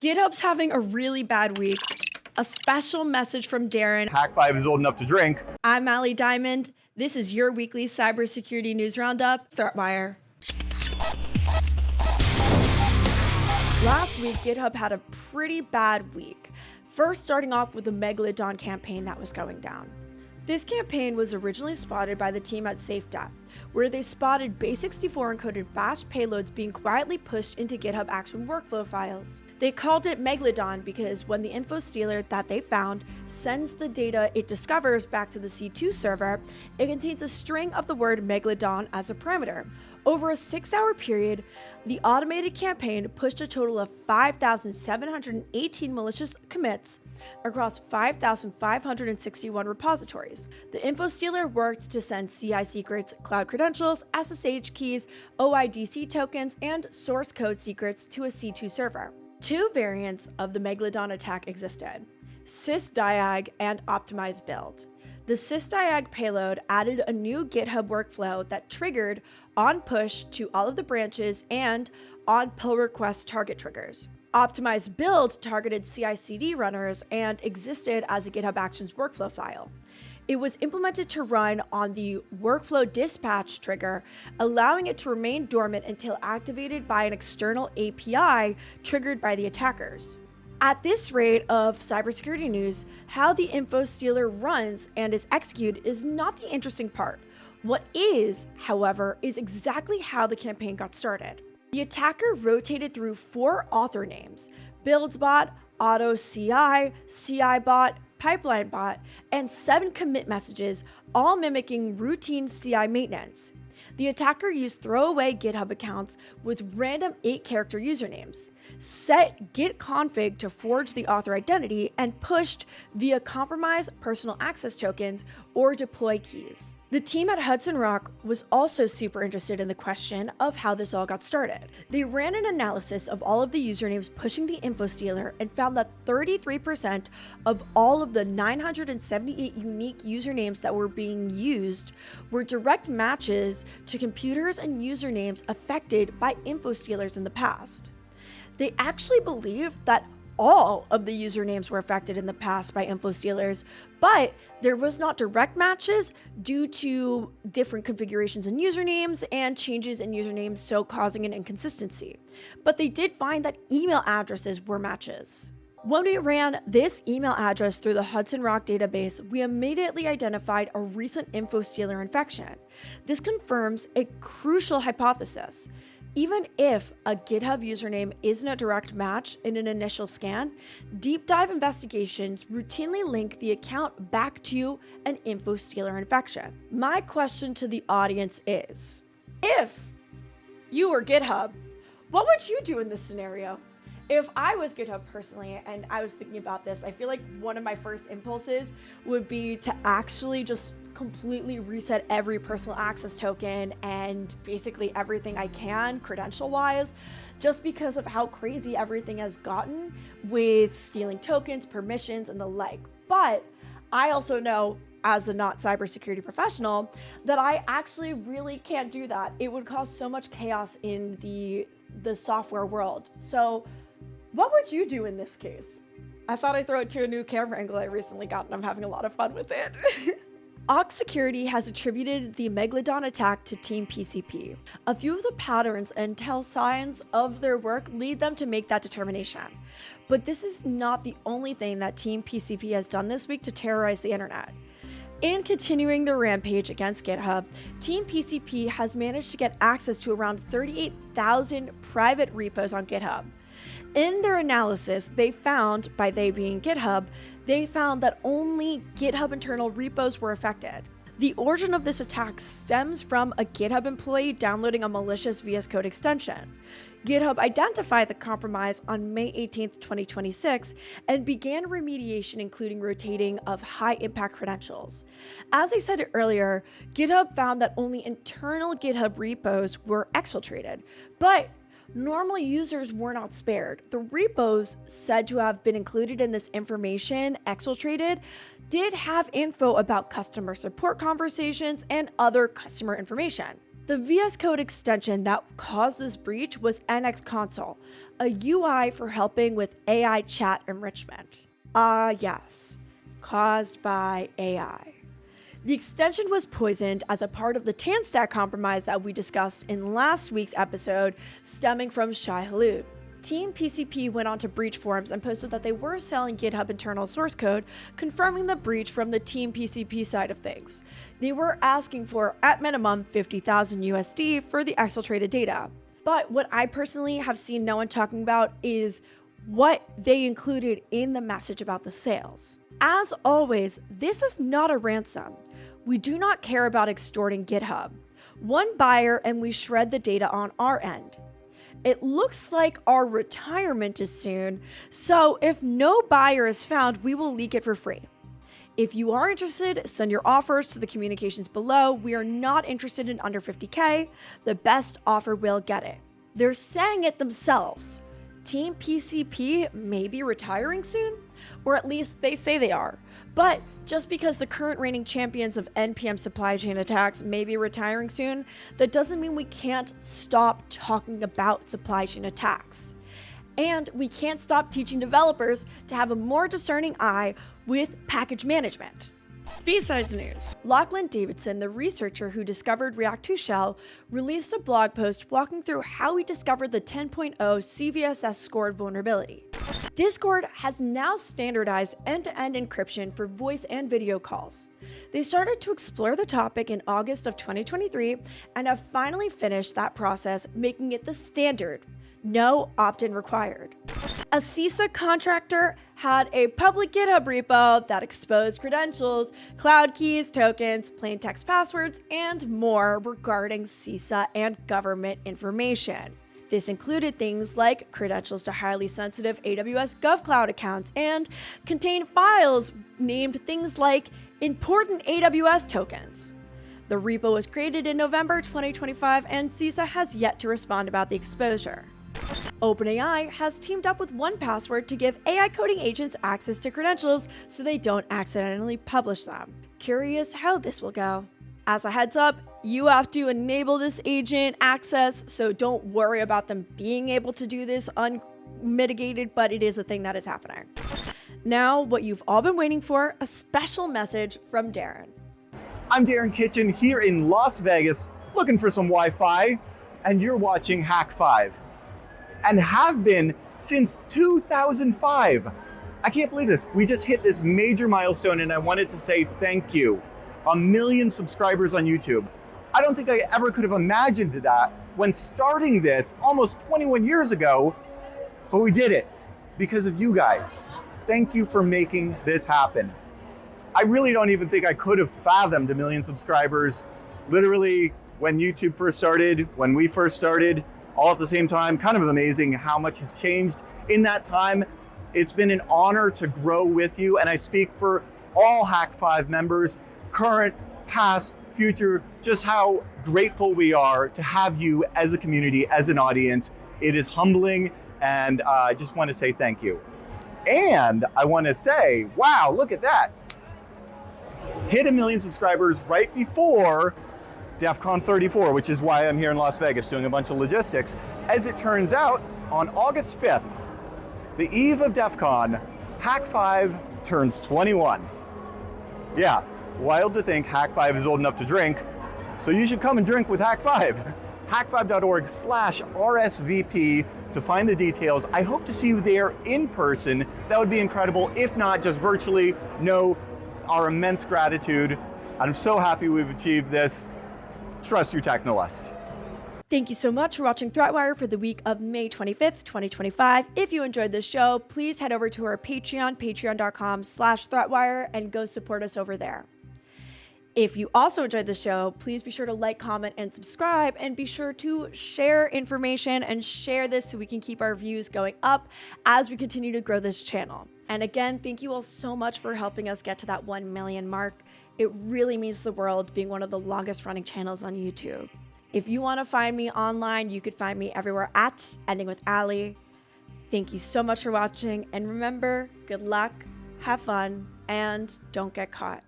GitHub's having a really bad week. A special message from Darren. Hack 5 is old enough to drink. I'm Allie Diamond. This is your weekly cybersecurity news roundup, ThreatWire. Last week, GitHub had a pretty bad week. First, starting off with the Megaldon campaign that was going down. This campaign was originally spotted by the team at SafeDep, where they spotted base64 encoded bash payloads being quietly pushed into GitHub Action workflow files. They called it Megaldon because when the info stealer that they found sends the data it discovers back to the C2 server, it contains a string of the word Megaldon as a parameter. Over a 6-hour period, the automated campaign pushed a total of 5,718 malicious commits across 5,561 repositories. The info stealer worked to send CI secrets, cloud credentials, SSH keys, OIDC tokens, and source code secrets to a C2 server. Two variants of the Megaldon attack existed: sysdiag and optimized build. The sysdiag payload added a new GitHub workflow that triggered on push to all of the branches and on pull request target triggers. Optimized build targeted CI/CD runners and existed as a GitHub Actions workflow file. It was implemented to run on the workflow dispatch trigger, allowing it to remain dormant until activated by an external API triggered by the attackers. At this rate of cybersecurity news, how the info stealer runs and is executed is not the interesting part. What is, however, is exactly how the campaign got started. The attacker rotated through 4 author names: BuildsBot, AutoCI, CIBot, PipelineBot, and 7 commit messages, all mimicking routine CI maintenance. The attacker used throwaway GitHub accounts with random 8-character usernames, set git config to forge the author identity, and pushed via compromise personal access tokens or deploy keys. The team at Hudson Rock was also super interested in the question of how this all got started. They ran an analysis of all of the usernames pushing the info stealer and found that 33% of all of the 978 unique usernames that were being used were direct matches to computers and usernames affected by info stealers in the past. They actually believed that all of the usernames were affected in the past by info stealers, but there was not direct matches due to different configurations in usernames and changes in usernames, so causing an inconsistency. But they did find that email addresses were matches. When we ran this email address through the Hudson Rock database, we immediately identified a recent info stealer infection. This confirms a crucial hypothesis. Even if a GitHub username isn't a direct match in an initial scan, deep dive investigations routinely link the account back to an info stealer infection. My question to the audience is, if you were GitHub, what would you do in this scenario? If I was GitHub personally and I was thinking about this, I feel like one of my first impulses would be to actually just completely reset every personal access token and basically everything I can credential-wise, just because of how crazy everything has gotten with stealing tokens, permissions, and the like. But I also know, as a not cybersecurity professional, that I actually really can't do that. It would cause so much chaos in the software world. So what would you do in this case? I thought I'd throw it to a new camera angle I recently got, and I'm having a lot of fun with it. Ox Security has attributed the Megaldon attack to Team PCP. A few of the patterns and tell signs of their work lead them to make that determination. But this is not the only thing that Team PCP has done this week to terrorize the internet. In continuing their rampage against GitHub, Team PCP has managed to get access to around 38,000 private repos on GitHub. In their analysis, they found, by they being GitHub, they found that only GitHub internal repos were affected. The origin of this attack stems from a GitHub employee downloading a malicious VSCode extension. GitHub identified the compromise on May 18, 2026, and began remediation, including rotating of high-impact credentials. As I said earlier, GitHub found that only internal GitHub repos were exfiltrated, but normal users were not spared. The repos said to have been included in this information exfiltrated did have info about customer support conversations and other customer information. The VS Code extension that caused this breach was NX Console, a UI for helping with AI chat enrichment. Yes, caused by AI. The extension was poisoned as a part of the tan stack compromise that we discussed in last week's episode, stemming from Shai Hulud. Team PCP went on to breach forums and posted that they were selling GitHub internal source code, confirming the breach from the Team PCP side of things. They were asking for, at minimum, 50,000 USD for the exfiltrated data. But what I personally have seen no one talking about is what they included in the message about the sales. As always, this is not a ransom. We do not care about extorting GitHub. One buyer and we shred the data on our end. It looks like our retirement is soon, so if no buyer is found, we will leak it for free. If you are interested, send your offers to the communications below. We are not interested in under 50K. The best offer will get it. They're saying it themselves. Team PCP may be retiring soon, or at least they say they are. But just because the current reigning champions of NPM supply chain attacks may be retiring soon, that doesn't mean we can't stop talking about supply chain attacks. And we can't stop teaching developers to have a more discerning eye with package management. BSides news. Lachlan Davidson, the researcher who discovered React 2 Shell, released a blog post walking through how he discovered the 10.0 CVSS scored vulnerability. Discord has now standardized end-to-end encryption for voice and video calls. They started to explore the topic in August of 2023 and have finally finished that process, making it the standard. No opt-in required. A CISA contractor had a public GitHub repo that exposed credentials, cloud keys, tokens, plain text passwords, and more regarding CISA and government information. This included things like credentials to highly sensitive AWS GovCloud accounts and contained files named things like important AWS tokens. The repo was created in November 2025 and CISA has yet to respond about the exposure. OpenAI has teamed up with 1Password to give AI coding agents access to credentials so they don't accidentally publish them. Curious how this will go. As a heads up, you have to enable this agent access, so don't worry about them being able to do this unmitigated, but it is a thing that is happening. Now, what you've all been waiting for, a special message from Darren. I'm Darren Kitchen here in Las Vegas, looking for some Wi-Fi, and you're watching Hack 5. And have been since 2005. I can't believe this. We just hit this major milestone and I wanted to say thank you. 1 million subscribers on YouTube. I don't think I ever could have imagined that when starting this almost 21 years ago, but we did it because of you guys. Thank you for making this happen. I really don't even think I could have fathomed 1 million subscribers. Literally, when YouTube first started, when we first started, all at the same time. Kind of amazing how much has changed in that time. It's been an honor to grow with you, and I speak for all Hack 5 members, current, past, future, just how grateful we are to have you as a community, as an audience. It is humbling, and I just want to say thank you. And I want to say, wow, look at that. Hit 1 million subscribers right before DEF CON 34, which is why I'm here in Las Vegas doing a bunch of logistics. As it turns out, on August 5th, the eve of DEF CON, Hack 5 turns 21. Yeah, wild to think Hack 5 is old enough to drink, so you should come and drink with Hack 5. hack5.org/RSVP to find the details. I hope to see you there in person. That would be incredible. If not, just virtually, know our immense gratitude. I'm so happy we've achieved this. Trust your technolist. Thank you so much for watching ThreatWire for the week of May 25th, 2025. If you enjoyed this show, please head over to our Patreon, patreon.com/ThreatWire, and go support us over there. If you also enjoyed the show, please be sure to like, comment, and subscribe, and be sure to share information and share this so we can keep our views going up as we continue to grow this channel. And again, thank you all so much for helping us get to that 1 million mark. It really means the world being one of the longest running channels on YouTube. If you want to find me online, you could find me everywhere at Ending with Ali. Thank you so much for watching, and remember, good luck, have fun, and don't get caught.